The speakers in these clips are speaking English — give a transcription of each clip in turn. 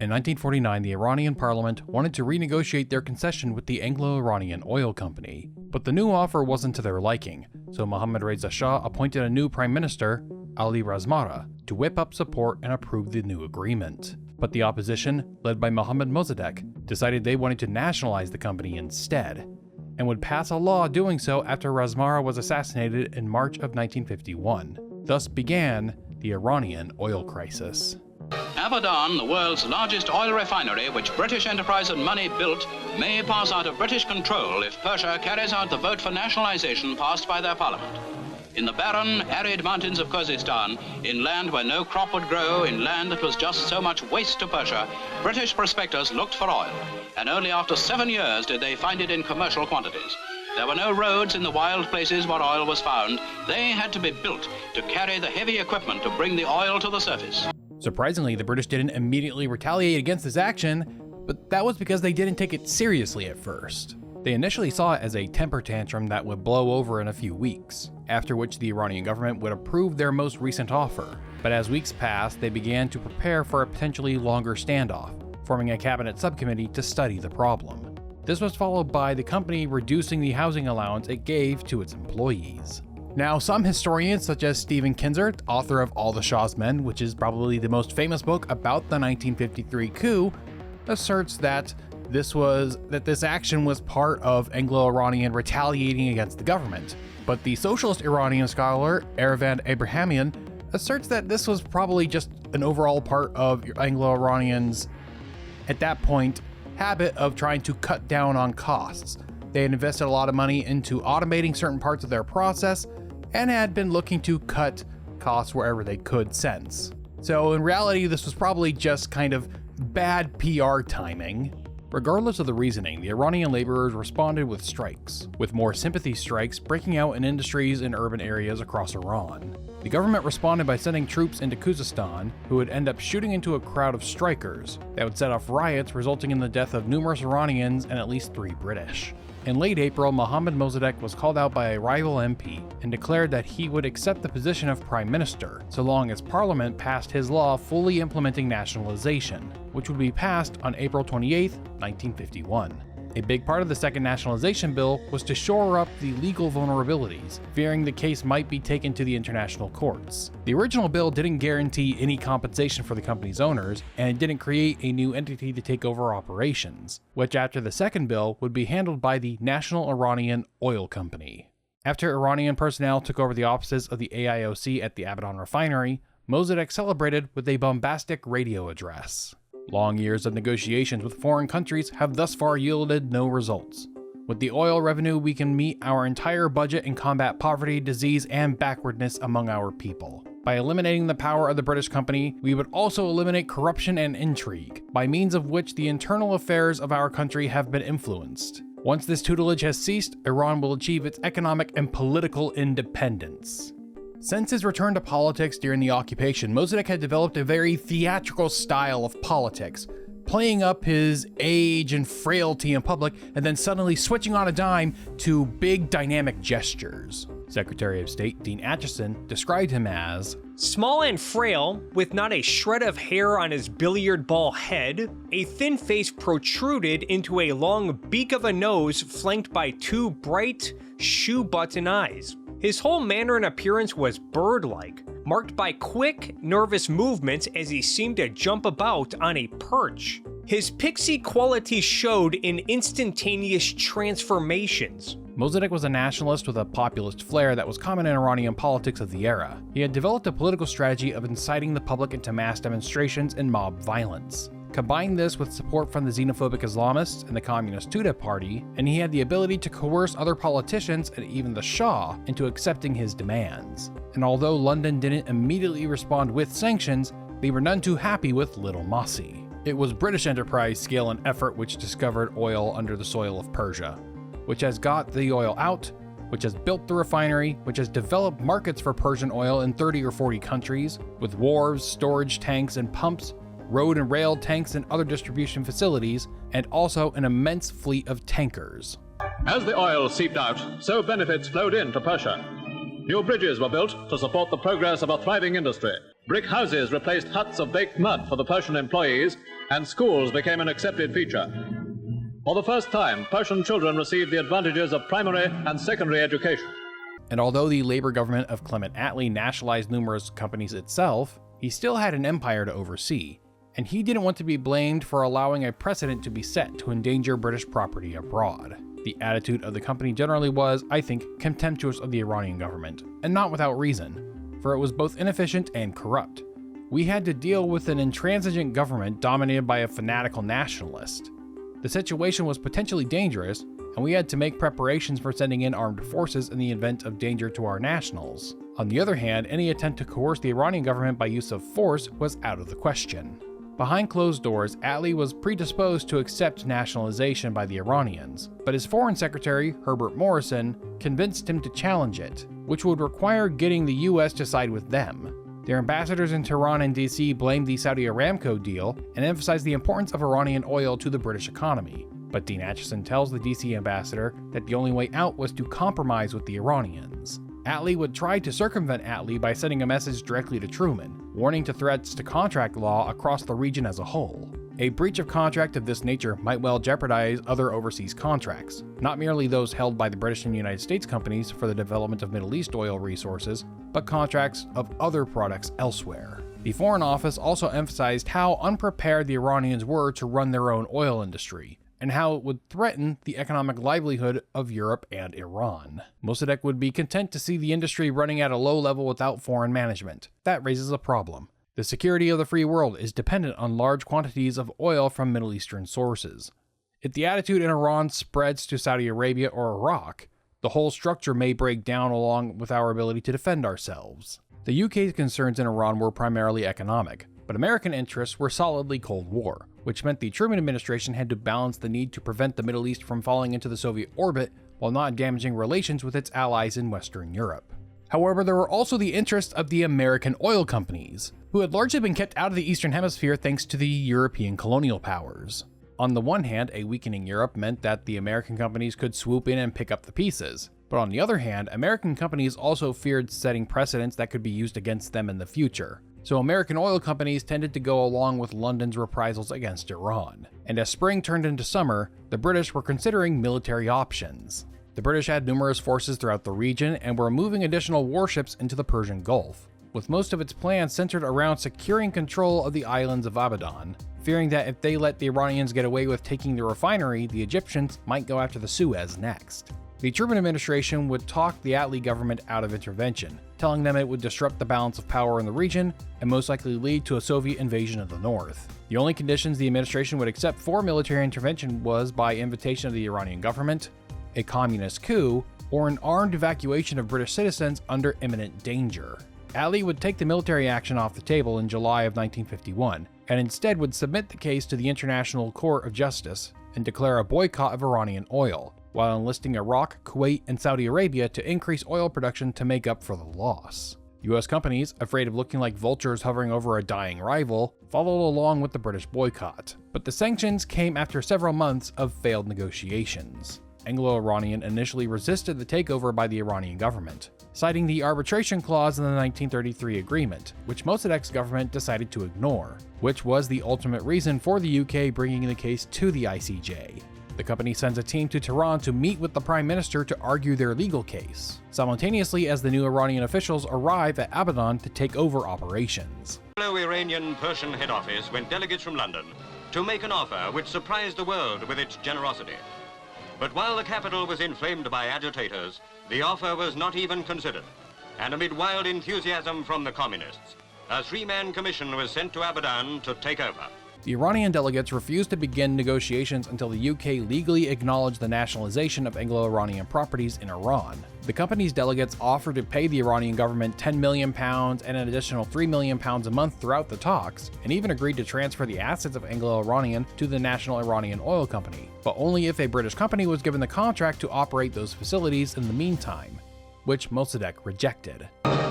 In 1949, the Iranian parliament wanted to renegotiate their concession with the Anglo-Iranian Oil Company, but the new offer wasn't to their liking, so Mohammad Reza Shah appointed a new prime minister, Ali Razmara, to whip up support and approve the new agreement. But the opposition, led by Mohammad Mossadegh, decided they wanted to nationalize the company instead, and would pass a law doing so after Razmara was assassinated in March of 1951. Thus began the Iranian oil crisis. Abadan, the world's largest oil refinery, which British enterprise and money built, may pass out of British control if Persia carries out the vote for nationalization passed by their parliament. In the barren, arid mountains of Khuzestan, in land where no crop would grow, in land that was just so much waste to Persia, British prospectors looked for oil, and only after 7 years did they find it in commercial quantities. There were no roads in the wild places where oil was found. They had to be built to carry the heavy equipment to bring the oil to the surface. Surprisingly, the British didn't immediately retaliate against this action, but that was because they didn't take it seriously at first. They initially saw it as a temper tantrum that would blow over in a few weeks, after which the Iranian government would approve their most recent offer. But as weeks passed, they began to prepare for a potentially longer standoff, forming a cabinet subcommittee to study the problem. This was followed by the company reducing the housing allowance it gave to its employees. Now, some historians, such as Stephen Kinzer, author of All the Shah's Men, which is probably the most famous book about the 1953 coup, asserts that this action was part of Anglo-Iranian retaliating against the government. But the socialist Iranian scholar Ervand Abrahamiam asserts that this was probably just an overall part of Anglo-Iranians, at that point, habit of trying to cut down on costs. They had invested a lot of money into automating certain parts of their process and had been looking to cut costs wherever they could since. So in reality, this was probably just kind of bad PR timing. Regardless of the reasoning, the Iranian laborers responded with strikes, with more sympathy strikes breaking out in industries in urban areas across Iran. The government responded by sending troops into Khuzestan, who would end up shooting into a crowd of strikers that would set off riots, resulting in the death of numerous Iranians and at least 3 British. In late April, Mohammad Mossadeq was called out by a rival MP and declared that he would accept the position of prime minister, so long as parliament passed his law fully implementing nationalization, which would be passed on April 28, 1951. A big part of the second nationalization bill was to shore up the legal vulnerabilities, fearing the case might be taken to the international courts. The original bill didn't guarantee any compensation for the company's owners, and it didn't create a new entity to take over operations, which after the second bill would be handled by the National Iranian Oil Company. After Iranian personnel took over the offices of the AIOC at the Abadan refinery, Mossadegh celebrated with a bombastic radio address. Long years of negotiations with foreign countries have thus far yielded no results. With the oil revenue, we can meet our entire budget and combat poverty, disease, and backwardness among our people. By eliminating the power of the British company, we would also eliminate corruption and intrigue, by means of which the internal affairs of our country have been influenced. Once this tutelage has ceased, Iran will achieve its economic and political independence. Since his return to politics during the occupation, Mossadegh had developed a very theatrical style of politics, playing up his age and frailty in public, and then suddenly switching on a dime to big dynamic gestures. Secretary of State Dean Acheson described him as small and frail, with not a shred of hair on his billiard ball head, a thin face protruded into a long beak of a nose flanked by 2 bright, shoe-button eyes. His whole manner and appearance was bird-like, marked by quick, nervous movements as he seemed to jump about on a perch. His pixie qualities showed in instantaneous transformations. Mossadegh was a nationalist with a populist flair that was common in Iranian politics of the era. He had developed a political strategy of inciting the public into mass demonstrations and mob violence. Combine this with support from the xenophobic Islamists and the Communist Tudeh party, and he had the ability to coerce other politicians and even the Shah into accepting his demands. And although London didn't immediately respond with sanctions, they were none too happy with Little Mossy. It was British enterprise, scale, and effort which discovered oil under the soil of Persia, which has got the oil out, which has built the refinery, which has developed markets for Persian oil in 30 or 40 countries, with wharves, storage tanks, and pumps, road and rail tanks and other distribution facilities, and also an immense fleet of tankers. As the oil seeped out, so benefits flowed in to Persia. New bridges were built to support the progress of a thriving industry. Brick houses replaced huts of baked mud for the Persian employees, and schools became an accepted feature. For the first time, Persian children received the advantages of primary and secondary education. And although the Labour government of Clement Attlee nationalized numerous companies itself, he still had an empire to oversee, and he didn't want to be blamed for allowing a precedent to be set to endanger British property abroad. The attitude of the company generally was, I think, contemptuous of the Iranian government, and not without reason, for it was both inefficient and corrupt. We had to deal with an intransigent government dominated by a fanatical nationalist. The situation was potentially dangerous, and we had to make preparations for sending in armed forces in the event of danger to our nationals. On the other hand, any attempt to coerce the Iranian government by use of force was out of the question. Behind closed doors, Attlee was predisposed to accept nationalization by the Iranians, but his foreign secretary, Herbert Morrison, convinced him to challenge it, which would require getting the US to side with them. Their ambassadors in Tehran and DC blamed the Saudi Aramco deal and emphasized the importance of Iranian oil to the British economy. But Dean Acheson tells the DC ambassador that the only way out was to compromise with the Iranians. Attlee would try to circumvent Attlee by sending a message directly to Truman, warning to threats to contract law across the region as a whole. A breach of contract of this nature might well jeopardize other overseas contracts, not merely those held by the British and United States companies for the development of Middle East oil resources, but contracts of other products elsewhere. The Foreign Office also emphasized how unprepared the Iranians were to run their own oil industry, and how it would threaten the economic livelihood of Europe and Iran. Mossadeq would be content to see the industry running at a low level without foreign management. That raises a problem. The security of the free world is dependent on large quantities of oil from Middle Eastern sources. If the attitude in Iran spreads to Saudi Arabia or Iraq, the whole structure may break down along with our ability to defend ourselves. The UK's concerns in Iran were primarily economic, but American interests were solidly Cold War, which meant the Truman administration had to balance the need to prevent the Middle East from falling into the Soviet orbit while not damaging relations with its allies in Western Europe. However, there were also the interests of the American oil companies, who had largely been kept out of the Eastern Hemisphere thanks to the European colonial powers. On the one hand, a weakening Europe meant that the American companies could swoop in and pick up the pieces. But on the other hand, American companies also feared setting precedents that could be used against them in the future. So American oil companies tended to go along with London's reprisals against Iran. And as spring turned into summer, the British were considering military options. The British had numerous forces throughout the region and were moving additional warships into the Persian Gulf, with most of its plans centered around securing control of the islands of Abadan, fearing that if they let the Iranians get away with taking the refinery, the Egyptians might go after the Suez next. The Truman administration would talk the Attlee government out of intervention, telling them it would disrupt the balance of power in the region and most likely lead to a Soviet invasion of the North. The only conditions the administration would accept for military intervention was by invitation of the Iranian government, a communist coup, or an armed evacuation of British citizens under imminent danger. Attlee would take the military action off the table in July of 1951, and instead would submit the case to the International Court of Justice and declare a boycott of Iranian oil, while enlisting Iraq, Kuwait, and Saudi Arabia to increase oil production to make up for the loss. US companies, afraid of looking like vultures hovering over a dying rival, followed along with the British boycott. But the sanctions came after several months of failed negotiations. Anglo-Iranian initially resisted the takeover by the Iranian government, citing the arbitration clause in the 1933 agreement, which Mossadegh's government decided to ignore, which was the ultimate reason for the UK bringing the case to the ICJ. The company sends a team to Tehran to meet with the Prime Minister to argue their legal case, simultaneously as the new Iranian officials arrive at Abadan to take over operations. Anglo-Iranian Persian head office went delegates from London to make an offer which surprised the world with its generosity. But while the capital was inflamed by agitators, the offer was not even considered. And amid wild enthusiasm from the communists, a three-man commission was sent to Abadan to take over. The Iranian delegates refused to begin negotiations until the UK legally acknowledged the nationalization of Anglo-Iranian properties in Iran. The company's delegates offered to pay the Iranian government £10 million and an additional £3 million a month throughout the talks, and even agreed to transfer the assets of Anglo-Iranian to the National Iranian Oil Company, but only if a British company was given the contract to operate those facilities in the meantime, which Mossadeq rejected.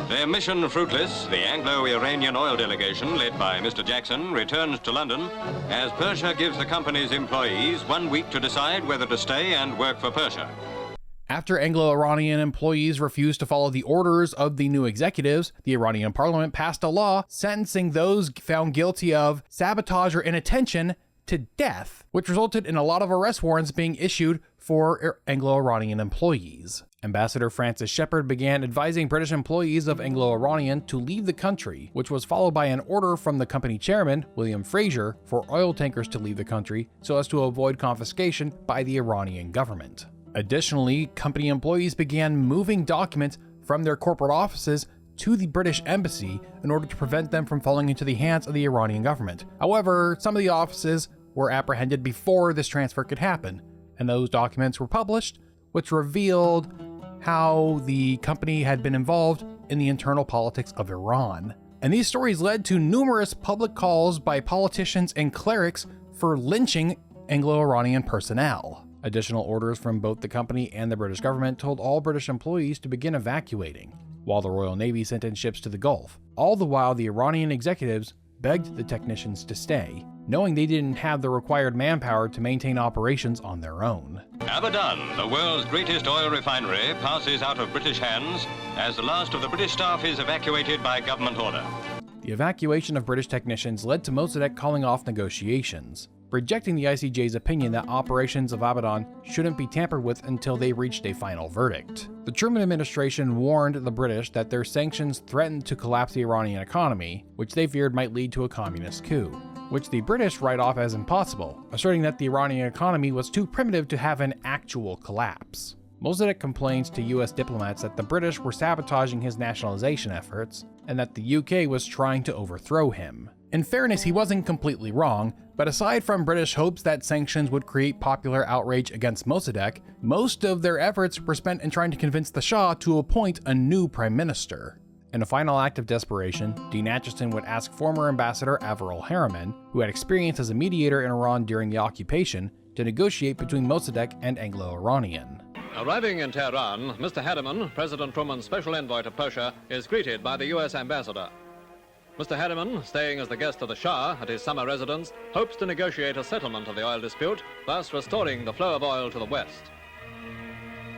Their mission fruitless, the Anglo-Iranian oil delegation, led by Mr. Jackson, returns to London as Persia gives the company's employees 1 week to decide whether to stay and work for Persia. After Anglo-Iranian employees refused to follow the orders of the new executives, the Iranian parliament passed a law sentencing those found guilty of sabotage or inattention to death, which resulted in a lot of arrest warrants being issued for Anglo-Iranian employees. Ambassador Francis Shepard began advising British employees of Anglo-Iranian to leave the country, which was followed by an order from the company chairman, William Fraser, for oil tankers to leave the country so as to avoid confiscation by the Iranian government. Additionally, company employees began moving documents from their corporate offices to the British embassy in order to prevent them from falling into the hands of the Iranian government. However, some of the offices were apprehended before this transfer could happen, and those documents were published, which revealed how the company had been involved in the internal politics of Iran. And these stories led to numerous public calls by politicians and clerics for lynching Anglo-Iranian personnel. Additional orders from both the company and the British government told all British employees to begin evacuating, while the Royal Navy sent in ships to the Gulf. All the while, the Iranian executives begged the technicians to stay, knowing they didn't have the required manpower to maintain operations on their own. Abadan, the world's greatest oil refinery, passes out of British hands as the last of the British staff is evacuated by government order. The evacuation of British technicians led to Mossadegh calling off negotiations, rejecting the ICJ's opinion that operations of Abadan shouldn't be tampered with until they reached a final verdict. The Truman administration warned the British that their sanctions threatened to collapse the Iranian economy, which they feared might lead to a communist coup, which the British write off as impossible, asserting that the Iranian economy was too primitive to have an actual collapse. Mossadegh complains to US diplomats that the British were sabotaging his nationalization efforts, and that the UK was trying to overthrow him. In fairness, he wasn't completely wrong, but aside from British hopes that sanctions would create popular outrage against Mossadegh, most of their efforts were spent in trying to convince the Shah to appoint a new prime minister. In a final act of desperation, Dean Acheson would ask former ambassador Avril Harriman, who had experience as a mediator in Iran during the occupation, to negotiate between Mossadegh and Anglo-Iranian. Arriving in Tehran, Mr. Harriman, President Truman's special envoy to Persia, is greeted by the U.S. ambassador. Mr. Harriman, staying as the guest of the Shah at his summer residence, hopes to negotiate a settlement of the oil dispute, thus restoring the flow of oil to the west.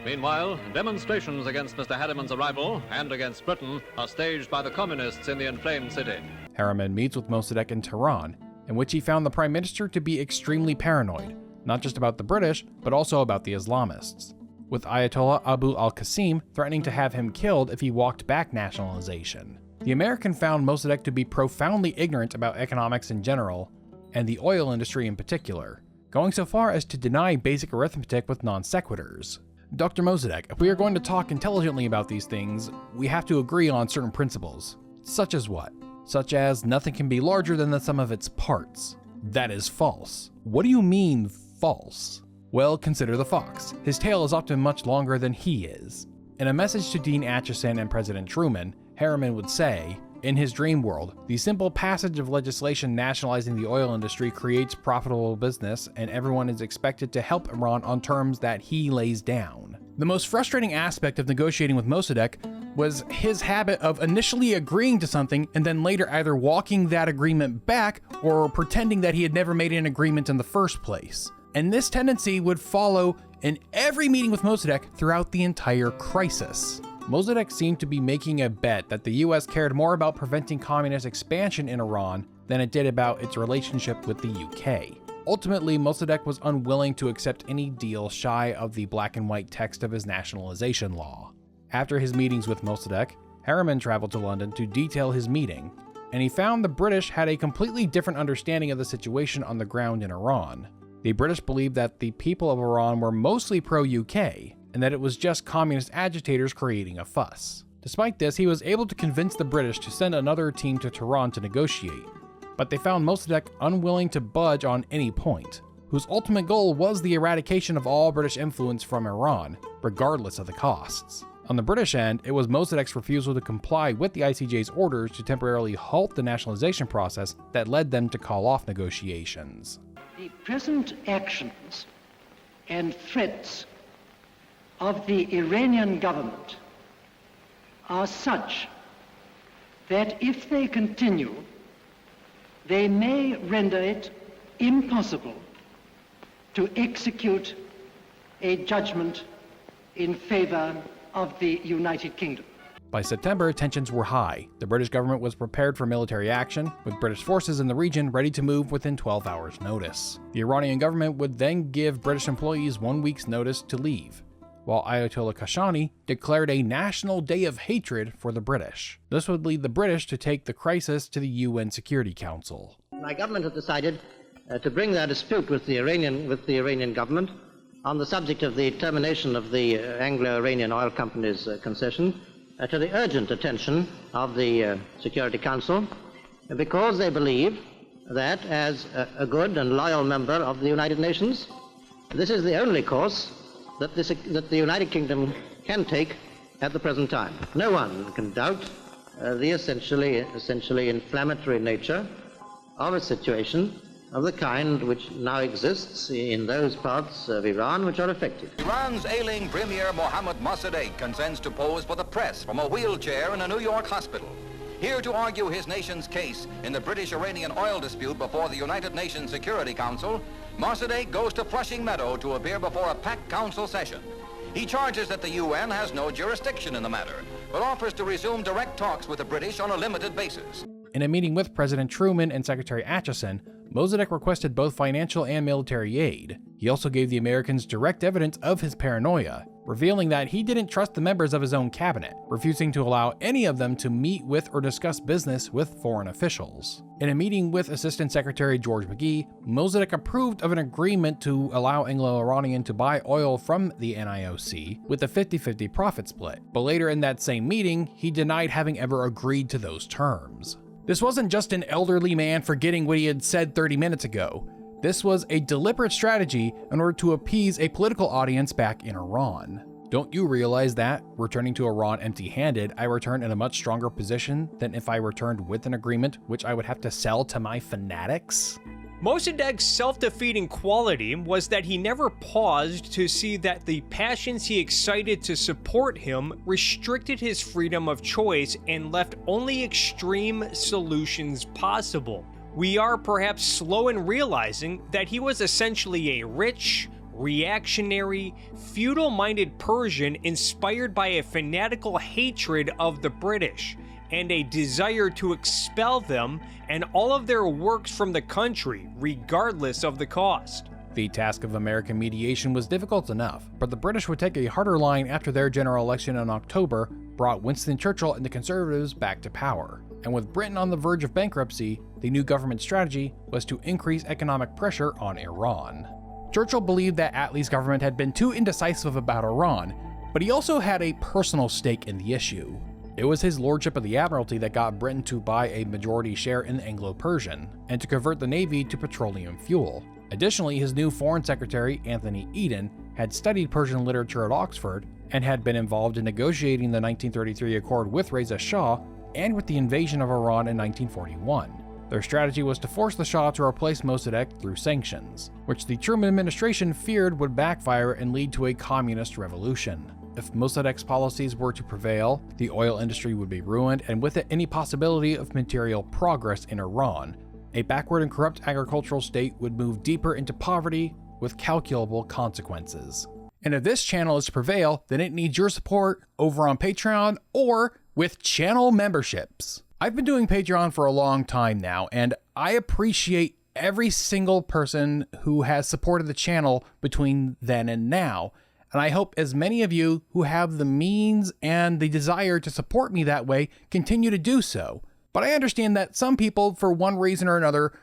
Meanwhile, demonstrations against Mr. Harriman's arrival and against Britain are staged by the communists in the inflamed city. Harriman meets with Mossadegh in Tehran, in which he found the prime minister to be extremely paranoid, not just about the British, but also about the Islamists, with Ayatollah Abu al-Qasim threatening to have him killed if he walked back nationalization. The American found Mossadegh to be profoundly ignorant about economics in general, and the oil industry in particular, going so far as to deny basic arithmetic with non sequiturs. Dr. Mossadegh, if we are going to talk intelligently about these things, we have to agree on certain principles. Such as what? Such as nothing can be larger than the sum of its parts. That is false. What do you mean, false? Well, consider the fox. His tail is often much longer than he is. In a message to Dean Acheson and President Truman, Harriman would say, in his dream world, the simple passage of legislation nationalizing the oil industry creates profitable business, and everyone is expected to help Iran on terms that he lays down. The most frustrating aspect of negotiating with Mossadegh was his habit of initially agreeing to something and then later either walking that agreement back or pretending that he had never made an agreement in the first place. And this tendency would follow in every meeting with Mossadegh throughout the entire crisis. Mossadegh seemed to be making a bet that the US cared more about preventing communist expansion in Iran than it did about its relationship with the UK. Ultimately, Mossadegh was unwilling to accept any deal shy of the black and white text of his nationalization law. After his meetings with Mossadegh, Harriman traveled to London to detail his meeting, and he found the British had a completely different understanding of the situation on the ground in Iran. The British believed that the people of Iran were mostly pro-UK, and that it was just communist agitators creating a fuss. Despite this, he was able to convince the British to send another team to Tehran to negotiate, but they found Mossadegh unwilling to budge on any point, whose ultimate goal was the eradication of all British influence from Iran, regardless of the costs. On the British end, it was Mossadegh's refusal to comply with the ICJ's orders to temporarily halt the nationalization process that led them to call off negotiations. The present actions and threats of the Iranian government are such that if they continue, they may render it impossible to execute a judgment in favor of the United Kingdom. By September, tensions were high. The British government was prepared for military action, with British forces in the region ready to move within 12 hours' notice. The Iranian government would then give British employees 1 week's notice to leave, while Ayatollah Khashoggi declared a national day of hatred for the British. This would lead the British to take the crisis to the UN Security Council. My government has decided to bring their dispute with the Iranian government on the subject of the termination of the Anglo-Iranian Oil Company's concession to the urgent attention of the Security Council, because they believe that as a good and loyal member of the United Nations, this is the only course that the United Kingdom can take at the present time. No one can doubt the essentially inflammatory nature of a situation of the kind which now exists in those parts of Iran which are affected. Iran's ailing Premier Mohammad Mossadegh consents to pose for the press from a wheelchair in a New York hospital. Here to argue his nation's case in the British-Iranian oil dispute before the United Nations Security Council, Mossadegh goes to Flushing Meadow to appear before a packed council session. He charges that the UN has no jurisdiction in the matter, but offers to resume direct talks with the British on a limited basis. In a meeting with President Truman and Secretary Acheson, Mossadegh requested both financial and military aid. He also gave the Americans direct evidence of his paranoia, revealing that he didn't trust the members of his own cabinet, refusing to allow any of them to meet with or discuss business with foreign officials. In a meeting with Assistant Secretary George McGee, Mossadegh approved of an agreement to allow Anglo-Iranian to buy oil from the NIOC with a 50-50 profit split, but later in that same meeting, he denied having ever agreed to those terms. This wasn't just an elderly man forgetting what he had said 30 minutes ago. This was a deliberate strategy in order to appease a political audience back in Iran. Don't you realize that, returning to Iran empty-handed, I return in a much stronger position than if I returned with an agreement which I would have to sell to my fanatics? Mossadegh's self-defeating quality was that he never paused to see that the passions he excited to support him restricted his freedom of choice and left only extreme solutions possible. We are perhaps slow in realizing that he was essentially a rich, reactionary, feudal-minded Persian inspired by a fanatical hatred of the British and a desire to expel them and all of their works from the country, regardless of the cost. The task of American mediation was difficult enough, but the British would take a harder line after their general election in October brought Winston Churchill and the Conservatives back to power. And with Britain on the verge of bankruptcy, the new government strategy was to increase economic pressure on Iran. Churchill believed that Attlee's government had been too indecisive about Iran, but he also had a personal stake in the issue. It was his lordship of the Admiralty that got Britain to buy a majority share in the Anglo-Persian, and to convert the Navy to petroleum fuel. Additionally, his new Foreign Secretary, Anthony Eden, had studied Persian literature at Oxford, and had been involved in negotiating the 1933 accord with Reza Shah, and with the invasion of Iran in 1941. Their strategy was to force the Shah to replace Mossadegh through sanctions, which the Truman administration feared would backfire and lead to a communist revolution. If Mossadegh's policies were to prevail, the oil industry would be ruined, and with it any possibility of material progress in Iran. A backward and corrupt agricultural state would move deeper into poverty with calculable consequences. And if this channel is to prevail, then it needs your support over on Patreon or with channel memberships. I've been doing Patreon for a long time now, and I appreciate every single person who has supported the channel between then and now. And I hope as many of you who have the means and the desire to support me that way continue to do so. But I understand that some people, for one reason or another,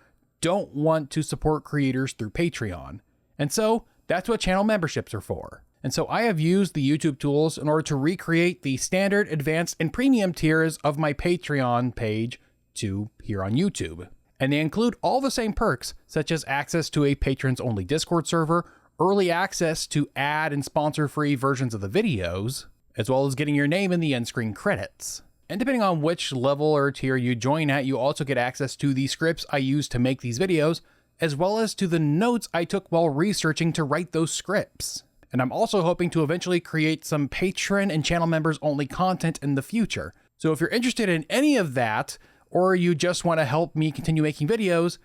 don't want to support creators through Patreon. And so that's what channel memberships are for. And so I have used the YouTube tools in order to recreate the standard, advanced, and premium tiers of my Patreon page to here on YouTube. And they include all the same perks, such as access to a patrons-only Discord server, early access to ad and sponsor-free versions of the videos, as well as getting your name in the end-screen credits. And depending on which level or tier you join at, you also get access to the scripts I use to make these videos, as well as to the notes I took while researching to write those scripts. And I'm also hoping to eventually create some patron and channel members only content in the future. So if you're interested in any of that, or you just want to help me continue making videos,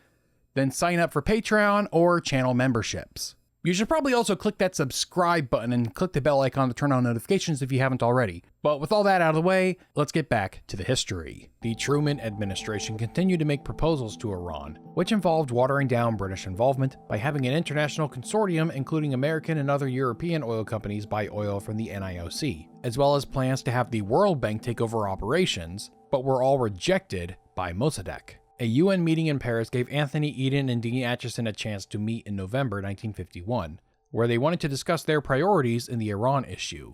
then sign up for Patreon or channel memberships. You should probably also click that subscribe button and click the bell icon to turn on notifications if you haven't already. But with all that out of the way, let's get back to the history. The Truman administration continued to make proposals to Iran, which involved watering down British involvement by having an international consortium including American and other European oil companies buy oil from the NIOC, as well as plans to have the World Bank take over operations, but were all rejected by Mossadegh. A UN meeting in Paris gave Anthony Eden and Dean Acheson a chance to meet in November 1951, where they wanted to discuss their priorities in the Iran issue.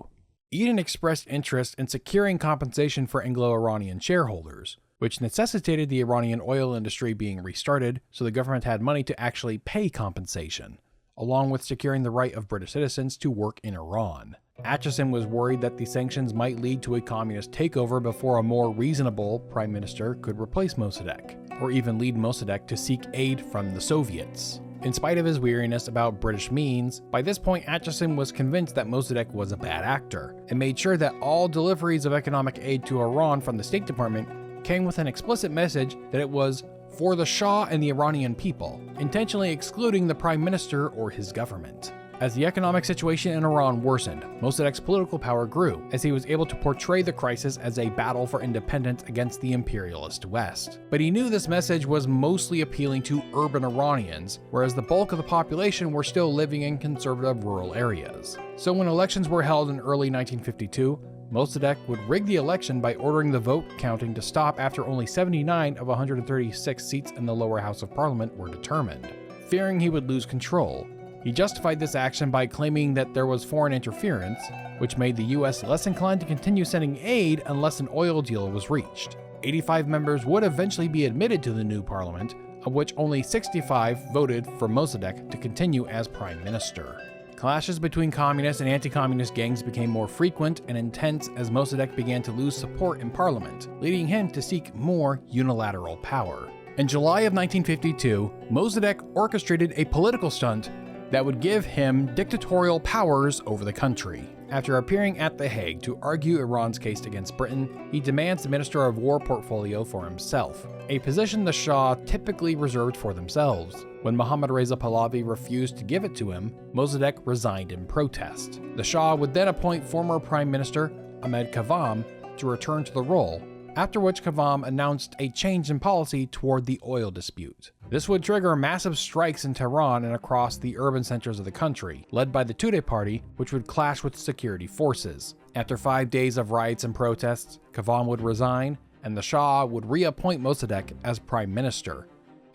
Eden expressed interest in securing compensation for Anglo-Iranian shareholders, which necessitated the Iranian oil industry being restarted so the government had money to actually pay compensation, along with securing the right of British citizens to work in Iran. Acheson was worried that the sanctions might lead to a communist takeover before a more reasonable prime minister could replace Mossadegh, or even lead Mossadegh to seek aid from the Soviets. In spite of his weariness about British means, by this point Acheson was convinced that Mossadegh was a bad actor, and made sure that all deliveries of economic aid to Iran from the State Department came with an explicit message that it was for the Shah and the Iranian people, intentionally excluding the prime minister or his government. As the economic situation in Iran worsened, Mossadegh's political power grew, as he was able to portray the crisis as a battle for independence against the imperialist West. But he knew this message was mostly appealing to urban Iranians, whereas the bulk of the population were still living in conservative rural areas. So when elections were held in early 1952, Mossadegh would rig the election by ordering the vote counting to stop after only 79 of 136 seats in the lower house of parliament were determined. Fearing he would lose control, he justified this action by claiming that there was foreign interference, which made the US less inclined to continue sending aid unless an oil deal was reached. 85 members would eventually be admitted to the new parliament, of which only 65 voted for Mossadegh to continue as prime minister. Clashes between communist and anti-communist gangs became more frequent and intense as Mossadegh began to lose support in parliament, leading him to seek more unilateral power. In July of 1952, Mossadegh orchestrated a political stunt that would give him dictatorial powers over the country. After appearing at The Hague to argue Iran's case against Britain, he demands the Minister of War portfolio for himself, a position the Shah typically reserved for themselves. When Mohammad Reza Pahlavi refused to give it to him, Mossadegh resigned in protest. The Shah would then appoint former Prime Minister Ahmed Kavam to return to the role, after which Kavam announced a change in policy toward the oil dispute. This would trigger massive strikes in Tehran and across the urban centers of the country, led by the Tudeh party, which would clash with security forces. After 5 days of riots and protests, Kavam would resign, and the Shah would reappoint Mossadegh as prime minister,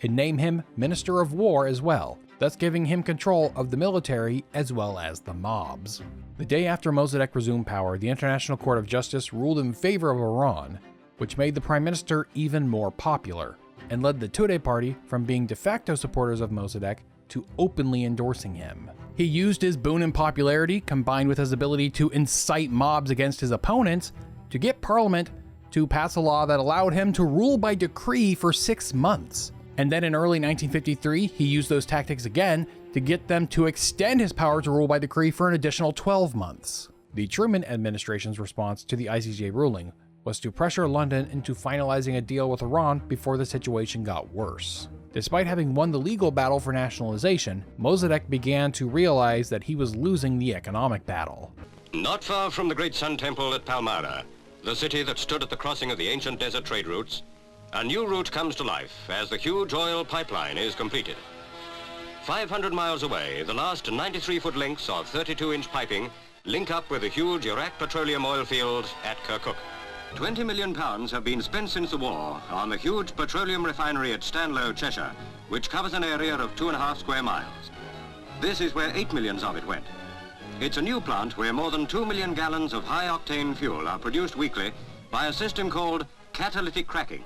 and name him Minister of War as well, thus giving him control of the military as well as the mobs. The day after Mossadegh resumed power, the International Court of Justice ruled in favor of Iran, which made the prime minister even more popular, and led the Tudeh party from being de facto supporters of Mossadegh to openly endorsing him. He used his boon in popularity, combined with his ability to incite mobs against his opponents, to get Parliament to pass a law that allowed him to rule by decree for 6 months. And then in early 1953, he used those tactics again to get them to extend his power to rule by decree for an additional 12 months. The Truman administration's response to the ICJ ruling was to pressure London into finalizing a deal with Iran before the situation got worse. Despite having won the legal battle for nationalization, Mossadegh began to realize that he was losing the economic battle. Not far from the great Sun Temple at Palmyra, the city that stood at the crossing of the ancient desert trade routes, a new route comes to life as the huge oil pipeline is completed. 500 miles away, the last 93-foot links of 32-inch piping link up with the huge Iraq petroleum oil fields at Kirkuk. 20 million pounds have been spent since the war on the huge petroleum refinery at Stanlow, Cheshire, which covers an area of 2.5 square miles. This is where 8 millions of it went. It's a new plant where more than 2 million gallons of high-octane fuel are produced weekly by a system called catalytic cracking.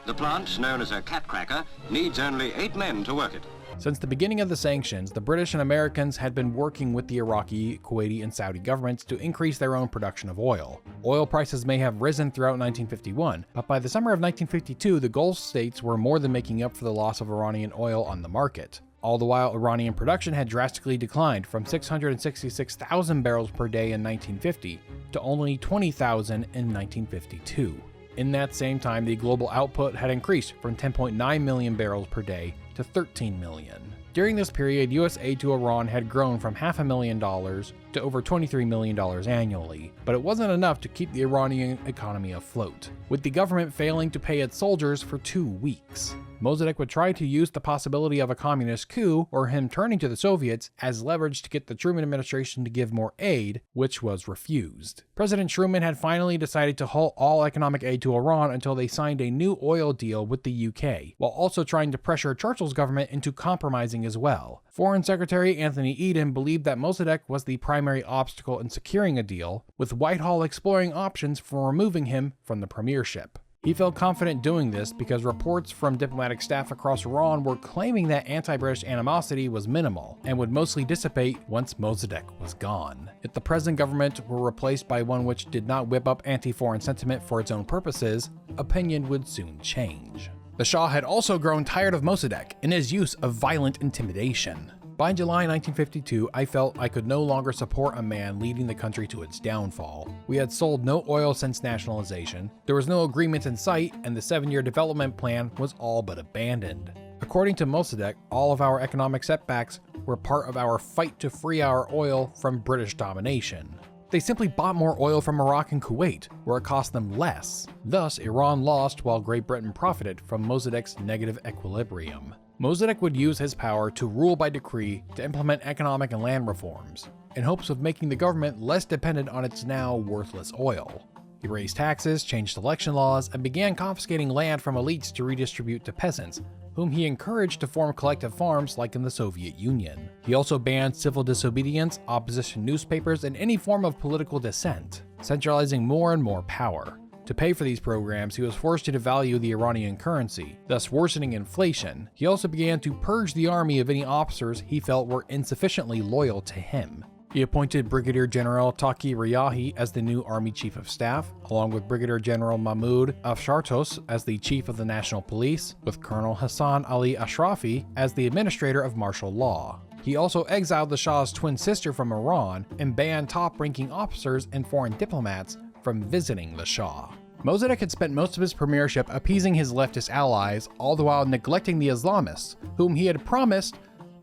The plant, known as a cat cracker, needs only 8 men to work it. Since the beginning of the sanctions, the British and Americans had been working with the Iraqi, Kuwaiti, and Saudi governments to increase their own production of oil. Oil prices may have risen throughout 1951, but by the summer of 1952, the Gulf states were more than making up for the loss of Iranian oil on the market. All the while, Iranian production had drastically declined from 666,000 barrels per day in 1950 to only 20,000 in 1952. In that same time, the global output had increased from 10.9 million barrels per day to $13 million. During this period, U.S. aid to Iran had grown from $500,000 to over $23 million annually, but it wasn't enough to keep the Iranian economy afloat, with the government failing to pay its soldiers for 2 weeks. Mossadegh would try to use the possibility of a communist coup, or him turning to the Soviets, as leverage to get the Truman administration to give more aid, which was refused. President Truman had finally decided to halt all economic aid to Iran until they signed a new oil deal with the UK, while also trying to pressure Churchill's government into compromising as well. Foreign Secretary Anthony Eden believed that Mossadegh was the primary obstacle in securing a deal, with Whitehall exploring options for removing him from the premiership. He felt confident doing this because reports from diplomatic staff across Iran were claiming that anti-British animosity was minimal and would mostly dissipate once Mossadegh was gone. If the present government were replaced by one which did not whip up anti-foreign sentiment for its own purposes, opinion would soon change. The Shah had also grown tired of Mossadegh and his use of violent intimidation. By July 1952, I felt I could no longer support a man leading the country to its downfall. We had sold no oil since nationalization, there was no agreement in sight, and the 7-year development plan was all but abandoned. According to Mossadegh, all of our economic setbacks were part of our fight to free our oil from British domination. They simply bought more oil from Iraq and Kuwait, where it cost them less. Thus, Iran lost while Great Britain profited from Mossadegh's negative equilibrium. Mossadegh would use his power to rule by decree to implement economic and land reforms, in hopes of making the government less dependent on its now worthless oil. He raised taxes, changed election laws, and began confiscating land from elites to redistribute to peasants, whom he encouraged to form collective farms like in the Soviet Union. He also banned civil disobedience, opposition newspapers, and any form of political dissent, centralizing more and more power. To pay for these programs, he was forced to devalue the Iranian currency, thus worsening inflation. He also began to purge the army of any officers he felt were insufficiently loyal to him. He appointed Brigadier General Taqi Riyahi as the new Army Chief of Staff, along with Brigadier General Mahmoud Afshartos as the Chief of the National Police, with Colonel Hassan Ali Ashrafi as the Administrator of Martial Law. He also exiled the Shah's twin sister from Iran and banned top-ranking officers and foreign diplomats from visiting the Shah. Mossadegh had spent most of his premiership appeasing his leftist allies, all the while neglecting the Islamists, whom he had promised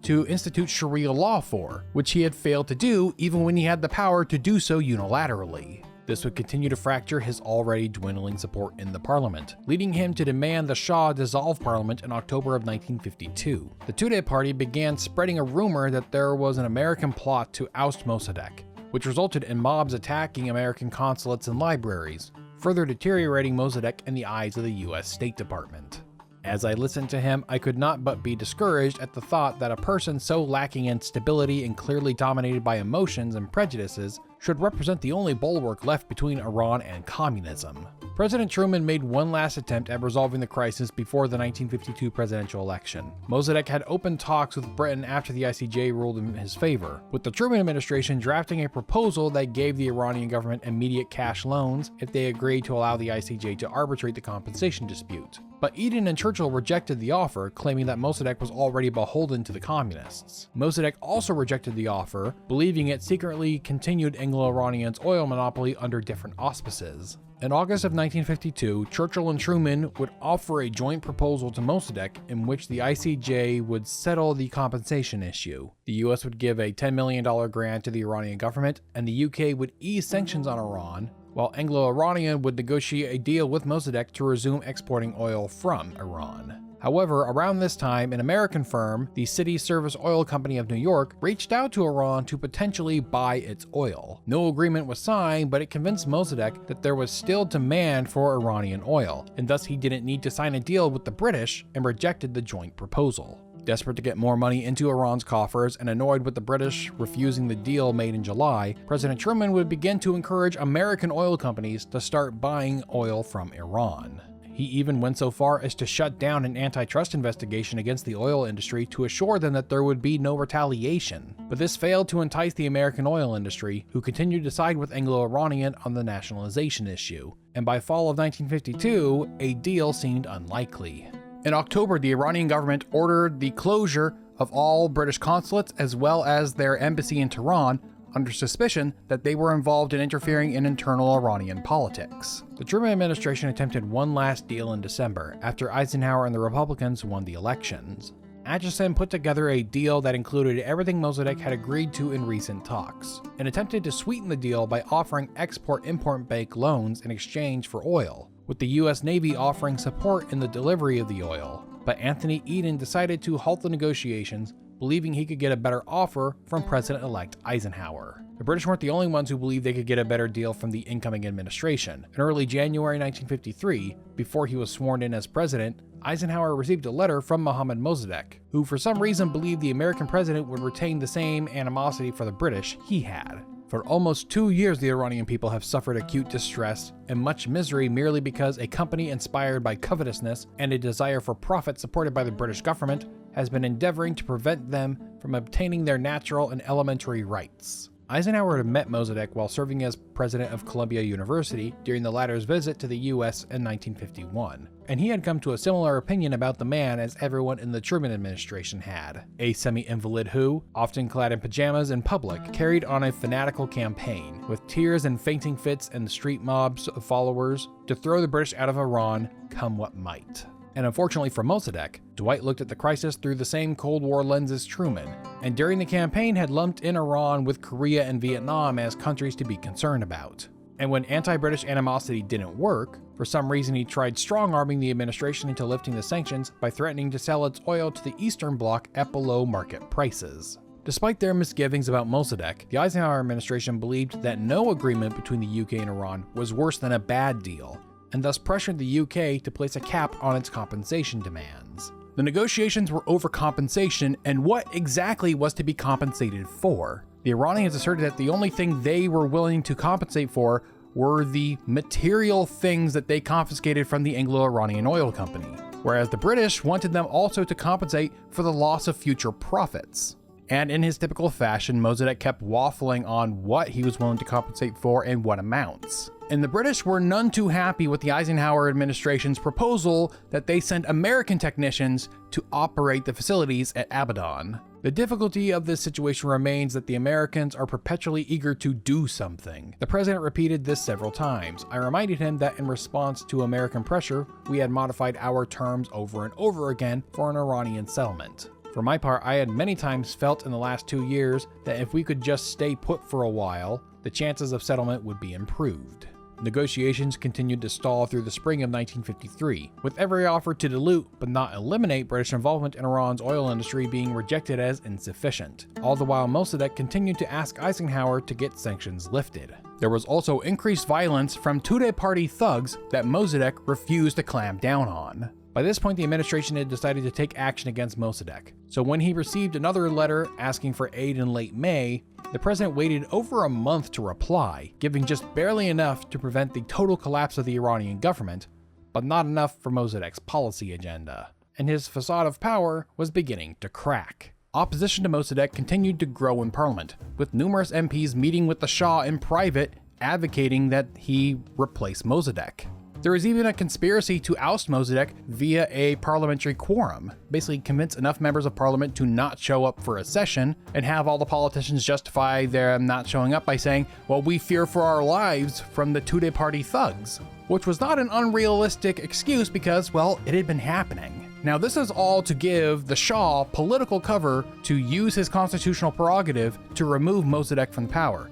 to institute Sharia law for, which he had failed to do even when he had the power to do so unilaterally. This would continue to fracture his already dwindling support in the parliament, leading him to demand the Shah dissolve parliament in October of 1952. The Tudeh party began spreading a rumor that there was an American plot to oust Mossadegh, which resulted in mobs attacking American consulates and libraries, further deteriorating Mossadegh in the eyes of the U.S. State Department. As I listened to him, I could not but be discouraged at the thought that a person so lacking in stability and clearly dominated by emotions and prejudices should represent the only bulwark left between Iran and communism. President Truman made one last attempt at resolving the crisis before the 1952 presidential election. Mossadegh had opened talks with Britain after the ICJ ruled in his favor, with the Truman administration drafting a proposal that gave the Iranian government immediate cash loans if they agreed to allow the ICJ to arbitrate the compensation dispute. But Eden and Churchill rejected the offer, claiming that Mossadegh was already beholden to the communists. Mossadegh also rejected the offer, believing it secretly continued Anglo-Iranian's oil monopoly under different auspices. In August of 1952, Churchill and Truman would offer a joint proposal to Mossadegh in which the ICJ would settle the compensation issue. The US would give a $10 million grant to the Iranian government, and the UK would ease sanctions on Iran, while Anglo-Iranian would negotiate a deal with Mossadegh to resume exporting oil from Iran. However, around this time, an American firm, the City Service Oil Company of New York, reached out to Iran to potentially buy its oil. No agreement was signed, but it convinced Mossadegh that there was still demand for Iranian oil, and thus he didn't need to sign a deal with the British and rejected the joint proposal. Desperate to get more money into Iran's coffers and annoyed with the British refusing the deal made in July, President Truman would begin to encourage American oil companies to start buying oil from Iran. He even went so far as to shut down an antitrust investigation against the oil industry to assure them that there would be no retaliation. But this failed to entice the American oil industry, who continued to side with Anglo-Iranian on the nationalization issue. And by fall of 1952, a deal seemed unlikely. In October, the Iranian government ordered the closure of all British consulates as well as their embassy in Tehran, under suspicion that they were involved in interfering in internal Iranian politics. The Truman administration attempted one last deal in December, after Eisenhower and the Republicans won the elections. Acheson put together a deal that included everything Mossadegh had agreed to in recent talks, and attempted to sweeten the deal by offering export-import bank loans in exchange for oil, with the US Navy offering support in the delivery of the oil. But Anthony Eden decided to halt the negotiations, believing he could get a better offer from President-elect Eisenhower. The British weren't the only ones who believed they could get a better deal from the incoming administration. In early January 1953, before he was sworn in as president, Eisenhower received a letter from Mohammad Mossadegh, who for some reason believed the American president would retain the same animosity for the British he had. For almost 2 years, the Iranian people have suffered acute distress and much misery merely because a company inspired by covetousness and a desire for profit supported by the British government has been endeavoring to prevent them from obtaining their natural and elementary rights. Eisenhower had met Mossadegh while serving as president of Columbia University during the latter's visit to the U.S. in 1951, and he had come to a similar opinion about the man as everyone in the Truman administration had. A semi-invalid who, often clad in pajamas in public, carried on a fanatical campaign, with tears and fainting fits and street mobs of followers, to throw the British out of Iran, come what might. And unfortunately for Mossadegh, Dwight looked at the crisis through the same Cold War lens as Truman, and during the campaign had lumped in Iran with Korea and Vietnam as countries to be concerned about. And when anti-British animosity didn't work, for some reason he tried strong-arming the administration into lifting the sanctions by threatening to sell its oil to the Eastern Bloc at below market prices. Despite their misgivings about Mossadegh, the Eisenhower administration believed that no agreement between the UK and Iran was worse than a bad deal, and thus pressured the UK to place a cap on its compensation demands. The negotiations were over compensation and what exactly was to be compensated for. The Iranians asserted that the only thing they were willing to compensate for were the material things that they confiscated from the Anglo-Iranian Oil Company, whereas the British wanted them also to compensate for the loss of future profits. And in his typical fashion, Mossadegh kept waffling on what he was willing to compensate for and what amounts. And the British were none too happy with the Eisenhower administration's proposal that they send American technicians to operate the facilities at Abadan. The difficulty of this situation remains that the Americans are perpetually eager to do something. The president repeated this several times. I reminded him that in response to American pressure, we had modified our terms over and over again for an Iranian settlement. For my part, I had many times felt in the last 2 years that if we could just stay put for a while, the chances of settlement would be improved. Negotiations continued to stall through the spring of 1953, with every offer to dilute but not eliminate British involvement in Iran's oil industry being rejected as insufficient. All the while, Mossadegh continued to ask Eisenhower to get sanctions lifted. There was also increased violence from Tudeh party thugs that Mossadegh refused to clamp down on. By this point, the administration had decided to take action against Mossadegh. So when he received another letter asking for aid in late May, the president waited over a month to reply, giving just barely enough to prevent the total collapse of the Iranian government, but not enough for Mossadegh's policy agenda. And his facade of power was beginning to crack. Opposition to Mossadegh continued to grow in parliament, with numerous MPs meeting with the Shah in private, advocating that he replace Mossadegh. There was even a conspiracy to oust Mossadegh via a parliamentary quorum, basically convince enough members of parliament to not show up for a session and have all the politicians justify their not showing up by saying, well, we fear for our lives from the Tudeh party thugs, which was not an unrealistic excuse because, well, it had been happening. Now, this is all to give the Shah political cover to use his constitutional prerogative to remove Mossadegh from power.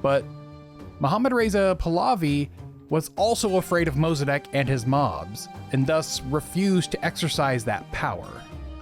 But Mohammad Reza Pahlavi was also afraid of Mossadegh and his mobs, and thus refused to exercise that power.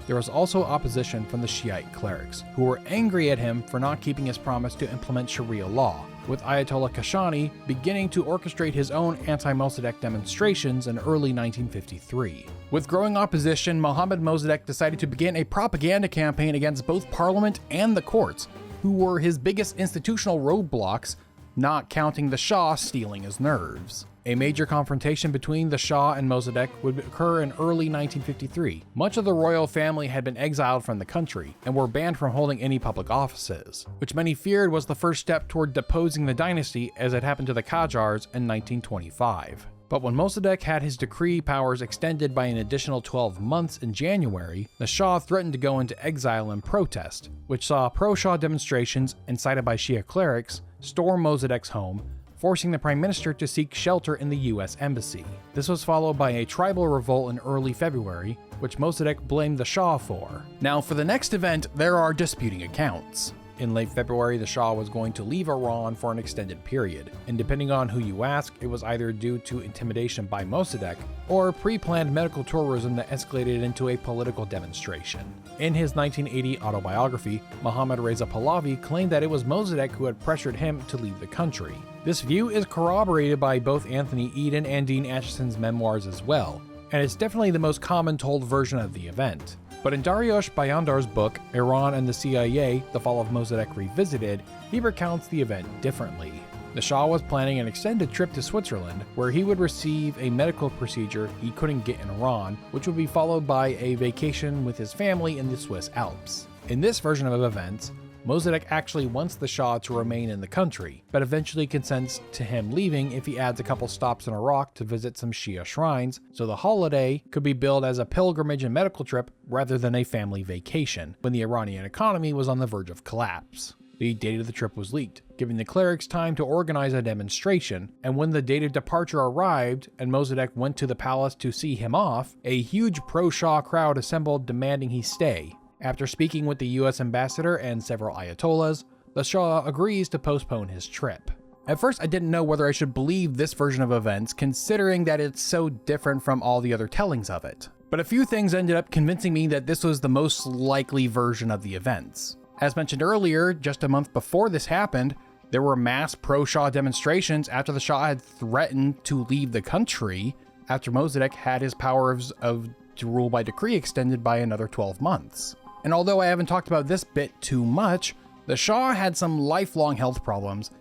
There was also opposition from the Shiite clerics, who were angry at him for not keeping his promise to implement Sharia law, with Ayatollah Kashani beginning to orchestrate his own anti-Mossadegh demonstrations in early 1953. With growing opposition, Mohammad Mossadegh decided to begin a propaganda campaign against both parliament and the courts, who were his biggest institutional roadblocks, not counting the Shah stealing his nerves. A major confrontation between the Shah and Mossadegh would occur in early 1953. Much of the royal family had been exiled from the country and were banned from holding any public offices, which many feared was the first step toward deposing the dynasty as it happened to the Qajars in 1925. But when Mossadegh had his decree powers extended by an additional 12 months in January, the Shah threatened to go into exile in protest, which saw pro-Shah demonstrations incited by Shia clerics storm Mossadegh's home, forcing the prime minister to seek shelter in the US embassy. This was followed by a tribal revolt in early February, which Mossadegh blamed the Shah for. Now, for the next event, there are disputing accounts. In late February, the Shah was going to leave Iran for an extended period, and depending on who you ask, it was either due to intimidation by Mossadegh or pre-planned medical tourism that escalated into a political demonstration. In his 1980 autobiography, Mohammad Reza Pahlavi claimed that it was Mossadegh who had pressured him to leave the country. This view is corroborated by both Anthony Eden and Dean Acheson's memoirs as well, and it's definitely the most common told version of the event. But in Dariush Bayandar's book, Iran and the CIA, The Fall of Mossadegh Revisited, he recounts the event differently. The Shah was planning an extended trip to Switzerland, where he would receive a medical procedure he couldn't get in Iran, which would be followed by a vacation with his family in the Swiss Alps. In this version of events, Mossadegh actually wants the Shah to remain in the country, but eventually consents to him leaving if he adds a couple stops in Iraq to visit some Shia shrines, so the holiday could be billed as a pilgrimage and medical trip rather than a family vacation, when the Iranian economy was on the verge of collapse. The date of the trip was leaked, giving the clerics time to organize a demonstration, and when the date of departure arrived and Mossadegh went to the palace to see him off, a huge pro-Shah crowd assembled demanding he stay. After speaking with the US ambassador and several ayatollahs, the Shah agrees to postpone his trip. At first, I didn't know whether I should believe this version of events, considering that it's so different from all the other tellings of it. But a few things ended up convincing me that this was the most likely version of the events. As mentioned earlier, just a month before this happened, there were mass pro-Shah demonstrations after the Shah had threatened to leave the country after Mossadegh had his powers to rule by decree extended by another 12 months. And although I haven't talked about this bit too much, the Shah had some lifelong health problems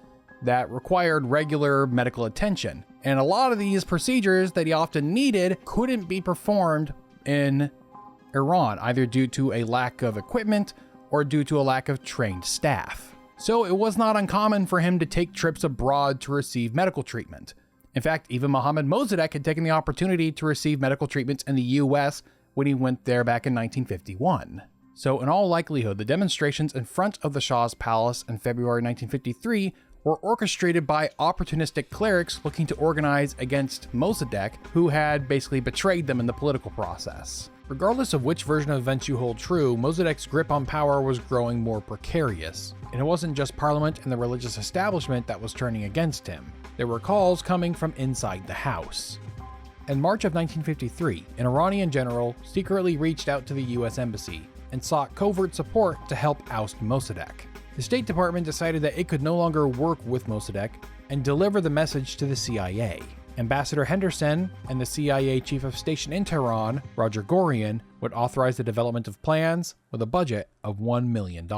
that required regular medical attention. And a lot of these procedures that he often needed couldn't be performed in Iran, either due to a lack of equipment or due to a lack of trained staff. So it was not uncommon for him to take trips abroad to receive medical treatment. In fact, even Mohammad Mossadegh had taken the opportunity to receive medical treatments in the US when he went there back in 1951. So in all likelihood, the demonstrations in front of the Shah's palace in February 1953 were orchestrated by opportunistic clerics looking to organize against Mossadegh, who had basically betrayed them in the political process. Regardless of which version of events you hold true, Mossadegh's grip on power was growing more precarious. And it wasn't just Parliament and the religious establishment that was turning against him. There were calls coming from inside the house. In March of 1953, an Iranian general secretly reached out to the US Embassy and sought covert support to help oust Mossadegh. The State Department decided that it could no longer work with Mossadegh and deliver the message to the CIA. Ambassador Henderson and the CIA Chief of Station in Tehran, Roger Gorian, would authorize the development of plans with a budget of $1 million.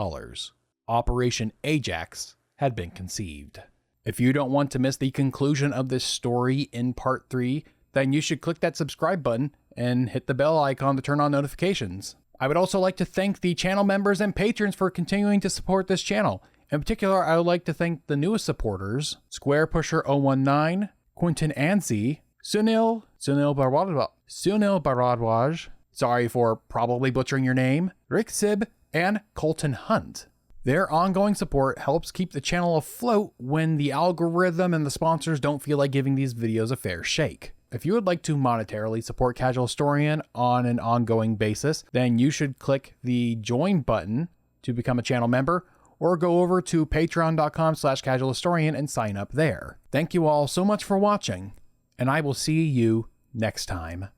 Operation Ajax had been conceived. If you don't want to miss the conclusion of this story in part 3, then you should click that subscribe button and hit the bell icon to turn on notifications. I would also like to thank the channel members and patrons for continuing to support this channel. In particular, I would like to thank the newest supporters, Square Pusher 019, Quentin Anzi, Sunil Bharadwaj, sorry for probably butchering your name, Rick Sib, and Colton Hunt. Their ongoing support helps keep the channel afloat when the algorithm and the sponsors don't feel like giving these videos a fair shake. If you would like to monetarily support Casual Historian on an ongoing basis, then you should click the join button to become a channel member, or go over to patreon.com/casualhistorian and sign up there. Thank you all so much for watching, and I will see you next time.